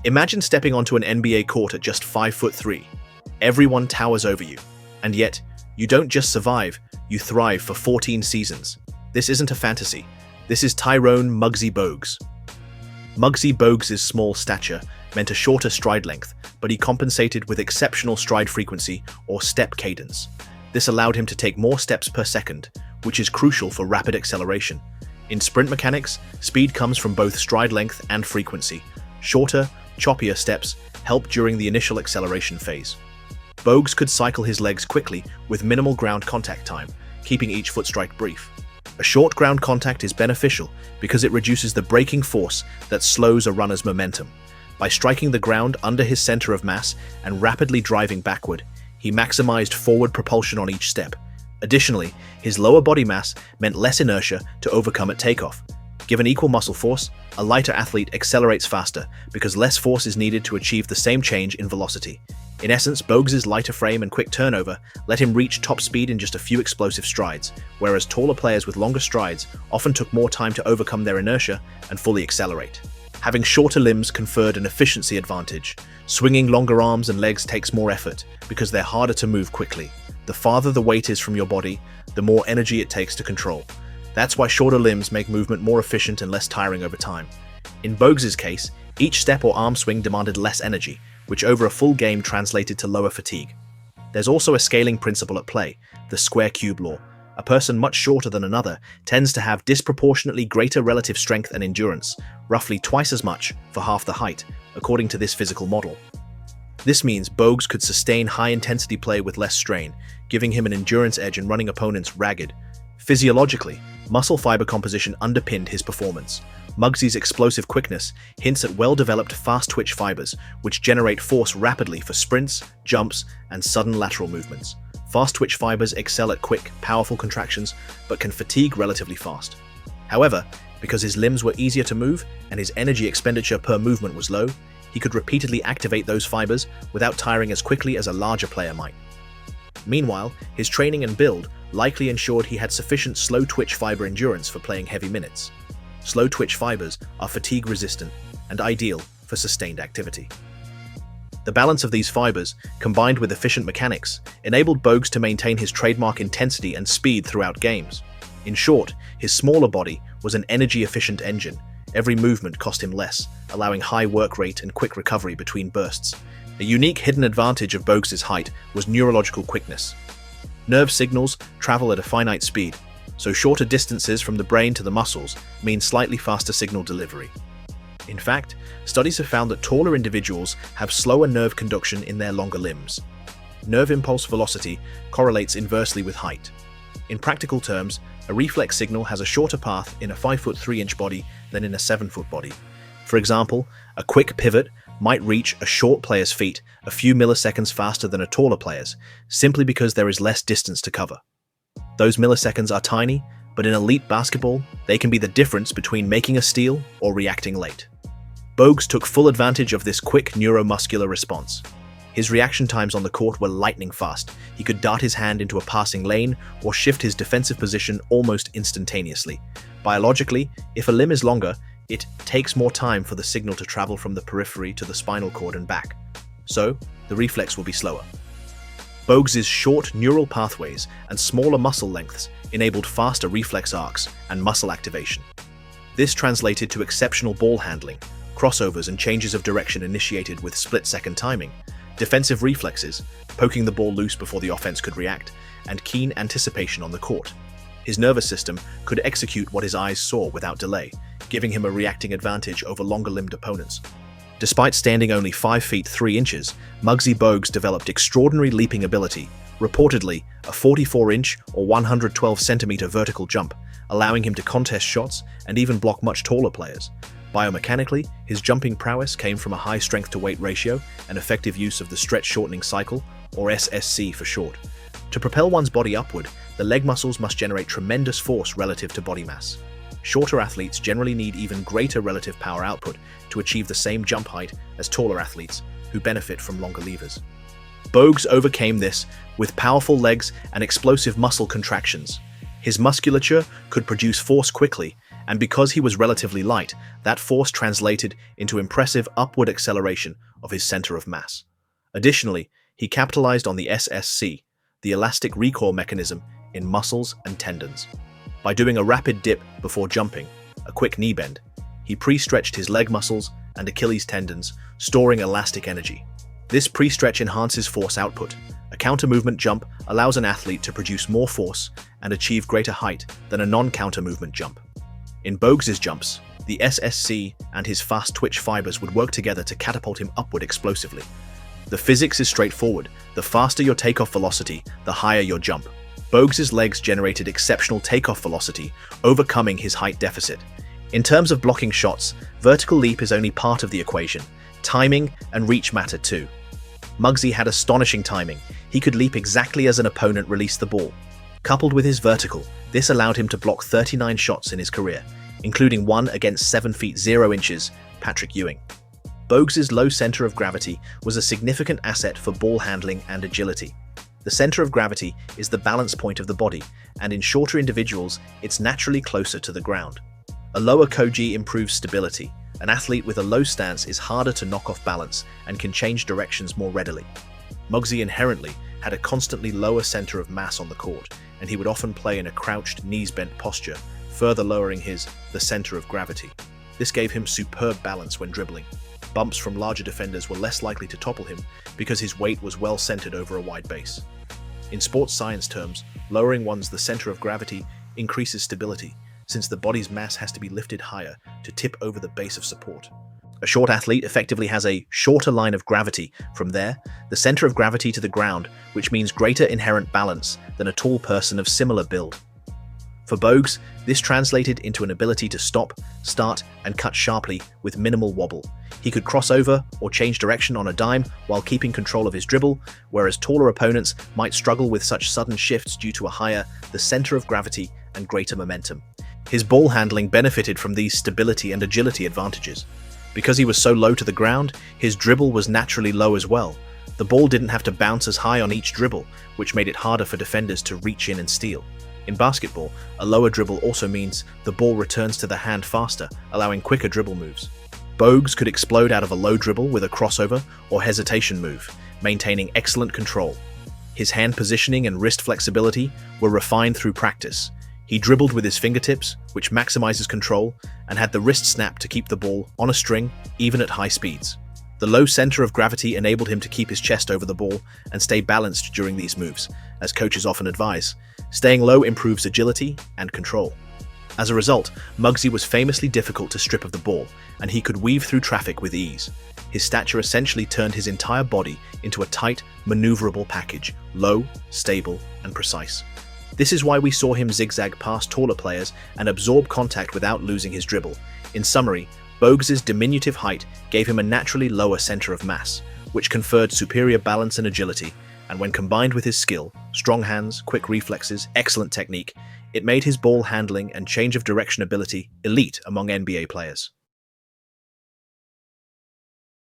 Imagine stepping onto an NBA court at just 5'3". Everyone towers over you. And yet, you don't just survive, you thrive for 14 seasons. This isn't a fantasy. This is Tyrone Muggsy Bogues. Muggsy Bogues' small stature meant a shorter stride length, but he compensated with exceptional stride frequency or step cadence. This allowed him to take more steps per second, which is crucial for rapid acceleration. In sprint mechanics, speed comes from both stride length and frequency. Shorter, choppier steps help during the initial acceleration phase. Bogues could cycle his legs quickly with minimal ground contact time, keeping each foot strike brief. A short ground contact is beneficial because it reduces the braking force that slows a runner's momentum. By striking the ground under his center of mass and rapidly driving backward, he maximized forward propulsion on each step. Additionally, his lower body mass meant less inertia to overcome at takeoff. Given equal muscle force, a lighter athlete accelerates faster because less force is needed to achieve the same change in velocity. In essence, Bogues' lighter frame and quick turnover let him reach top speed in just a few explosive strides, whereas taller players with longer strides often took more time to overcome their inertia and fully accelerate. Having shorter limbs conferred an efficiency advantage. Swinging longer arms and legs takes more effort because they're harder to move quickly. The farther the weight is from your body, the more energy it takes to control. That's why shorter limbs make movement more efficient and less tiring over time. In Bogues' case, each step or arm swing demanded less energy, which over a full game translated to lower fatigue. There's also a scaling principle at play, the square cube law. A person much shorter than another tends to have disproportionately greater relative strength and endurance, roughly twice as much for half the height, according to this physical model. This means Bogues could sustain high-intensity play with less strain, giving him an endurance edge in running opponents ragged. Physiologically, muscle fiber composition underpinned his performance. Muggsy's explosive quickness hints at well-developed fast-twitch fibers, which generate force rapidly for sprints, jumps, and sudden lateral movements. Fast-twitch fibers excel at quick, powerful contractions, but can fatigue relatively fast. However, because his limbs were easier to move and his energy expenditure per movement was low, he could repeatedly activate those fibers without tiring as quickly as a larger player might. Meanwhile, his training and build likely ensured he had sufficient slow-twitch fiber endurance for playing heavy minutes. Slow-twitch fibers are fatigue-resistant and ideal for sustained activity. The balance of these fibers, combined with efficient mechanics, enabled Bogues to maintain his trademark intensity and speed throughout games. In short, his smaller body was an energy-efficient engine. Every movement cost him less, allowing high work rate and quick recovery between bursts. A unique hidden advantage of Bogues' height was neurological quickness. Nerve signals travel at a finite speed, so shorter distances from the brain to the muscles mean slightly faster signal delivery. In fact, studies have found that taller individuals have slower nerve conduction in their longer limbs. Nerve impulse velocity correlates inversely with height. In practical terms, a reflex signal has a shorter path in a 5'3" body than in a 7-foot body. For example, a quick pivot might reach a short player's feet a few milliseconds faster than a taller player's, simply because there is less distance to cover. Those milliseconds are tiny, but in elite basketball, they can be the difference between making a steal or reacting late. Bogues took full advantage of this quick neuromuscular response. His reaction times on the court were lightning fast. He could dart his hand into a passing lane or shift his defensive position almost instantaneously. Biologically, if a limb is longer, it takes more time for the signal to travel from the periphery to the spinal cord and back. So, the reflex will be slower. Bogues' short neural pathways and smaller muscle lengths enabled faster reflex arcs and muscle activation. This translated to exceptional ball handling, crossovers and changes of direction initiated with split-second timing, defensive reflexes, poking the ball loose before the offense could react, and keen anticipation on the court. His nervous system could execute what his eyes saw without delay, giving him a reacting advantage over longer-limbed opponents. Despite standing only 5 feet 3 inches, Muggsy Bogues developed extraordinary leaping ability, reportedly a 44-inch or 112-centimeter vertical jump, allowing him to contest shots and even block much taller players. Biomechanically, his jumping prowess came from a high strength-to-weight ratio and effective use of the stretch-shortening cycle, or SSC for short. To propel one's body upward, the leg muscles must generate tremendous force relative to body mass. Shorter athletes generally need even greater relative power output to achieve the same jump height as taller athletes, who benefit from longer levers. Bogues overcame this with powerful legs and explosive muscle contractions. His musculature could produce force quickly, And because he was relatively light, that force translated into impressive upward acceleration of his center of mass. Additionally, he capitalized on the SSC, the elastic recoil mechanism in muscles and tendons. By doing a rapid dip before jumping, a quick knee bend, he pre-stretched his leg muscles and Achilles tendons, storing elastic energy. This pre-stretch enhances force output. A counter-movement jump allows an athlete to produce more force and achieve greater height than a non-counter movement jump. In Bogues' jumps, the SSC and his fast twitch fibers would work together to catapult him upward explosively. The physics is straightforward. The faster your takeoff velocity, the higher your jump. Bogues' legs generated exceptional takeoff velocity, overcoming his height deficit. In terms of blocking shots, vertical leap is only part of the equation. Timing and reach matter too. Muggsy had astonishing timing. He could leap exactly as an opponent released the ball. Coupled with his vertical, this allowed him to block 39 shots in his career, including one against 7 feet 0 inches, Patrick Ewing. Bogues' low center of gravity was a significant asset for ball handling and agility. The center of gravity is the balance point of the body, and in shorter individuals, it's naturally closer to the ground. A lower koji improves stability. An athlete with a low stance is harder to knock off balance and can change directions more readily. Muggsy inherently had a constantly lower center of mass on the court, and he would often play in a crouched, knees-bent posture, further lowering the center of gravity. This gave him superb balance when dribbling. Bumps from larger defenders were less likely to topple him because his weight was well centered over a wide base. In sports science terms, lowering the center of gravity increases stability, since the body's mass has to be lifted higher to tip over the base of support. A short athlete effectively has a shorter line of gravity from the center of gravity to the ground, which means greater inherent balance than a tall person of similar build. For Bogues, this translated into an ability to stop, start, and cut sharply with minimal wobble. He could cross over or change direction on a dime while keeping control of his dribble, whereas taller opponents might struggle with such sudden shifts due to the center of gravity and greater momentum. His ball handling benefited from these stability and agility advantages. Because he was so low to the ground, his dribble was naturally low as well. The ball didn't have to bounce as high on each dribble, which made it harder for defenders to reach in and steal. In basketball, a lower dribble also means the ball returns to the hand faster, allowing quicker dribble moves. Bogues could explode out of a low dribble with a crossover or hesitation move, maintaining excellent control. His hand positioning and wrist flexibility were refined through practice. He dribbled with his fingertips, which maximizes control, and had the wrist snap to keep the ball on a string, even at high speeds. The low center of gravity enabled him to keep his chest over the ball and stay balanced during these moves, as coaches often advise. Staying low improves agility and control. As a result, Muggsy was famously difficult to strip of the ball, and he could weave through traffic with ease. His stature essentially turned his entire body into a tight, maneuverable package, low, stable, and precise. This is why we saw him zigzag past taller players and absorb contact without losing his dribble. In summary, Bogues' diminutive height gave him a naturally lower center of mass, which conferred superior balance and agility, and when combined with his skill, strong hands, quick reflexes, excellent technique, it made his ball handling and change of direction ability elite among NBA players.